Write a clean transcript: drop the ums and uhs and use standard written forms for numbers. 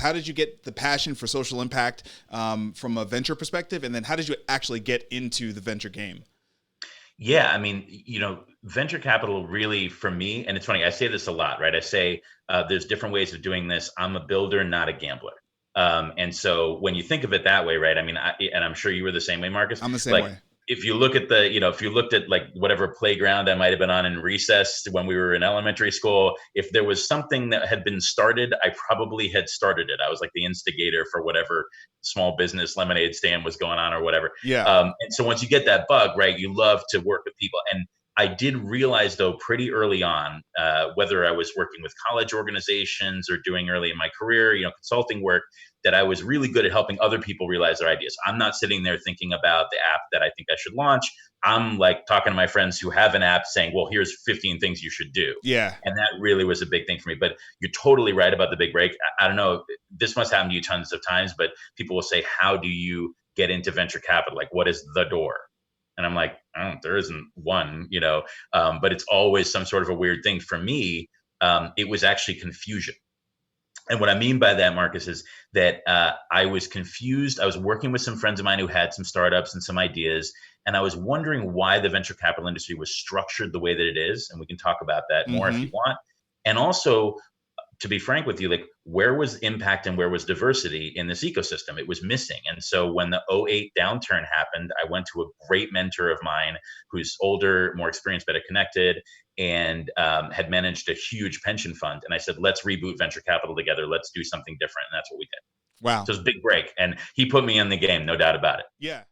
How did you get the passion for social impact from a venture perspective? And then how did you actually get into the venture game? Yeah, I mean, venture capital really for me, and it's funny, I say this a lot, right? I say there's different ways of doing this. I'm a builder, not a gambler. And so when you think of it that way, right? I mean, and I'm sure you were the same way, Marcus. I'm the same Like, way. if you look at if you looked at like whatever playground I might have been on in recess when we were in elementary school, if there was something that had been started, I probably had started it. I was like the instigator for whatever small business lemonade stand was going on or whatever. Yeah. And so once you get that bug, right, you love to work with people. And I did realize, though, pretty early on, whether I was working with college organizations or doing early in my career, consulting work, that I was really good at helping other people realize their ideas. I'm not sitting there thinking about the app that I think I should launch. I'm like talking to my friends who have an app saying, well, here's 15 things you should do. Yeah. And that really was a big thing for me. But you're totally right about the big break. I don't know, this must happen to you tons of times, but people will say, how do you get into venture capital? Like, what is the door? And I'm like, oh, there isn't one, but it's always some sort of a weird thing. For me, it was actually confusion. And what I mean by that, Marcus, is that I was confused. I was working with some friends of mine who had some startups and some ideas, and I was wondering why the venture capital industry was structured the way that it is. And we can talk about that more if Mm-hmm. you want. And also, to be frank with you, like, where was impact and where was diversity in this ecosystem? It was missing. And so when the '08 downturn happened, I went to a great mentor of mine who's older, more experienced, better connected, and had managed a huge pension fund. And I said, let's reboot venture capital together. Let's do something different. And that's what we did. Wow. So it's a big break. And he put me in the game, no doubt about it. Yeah.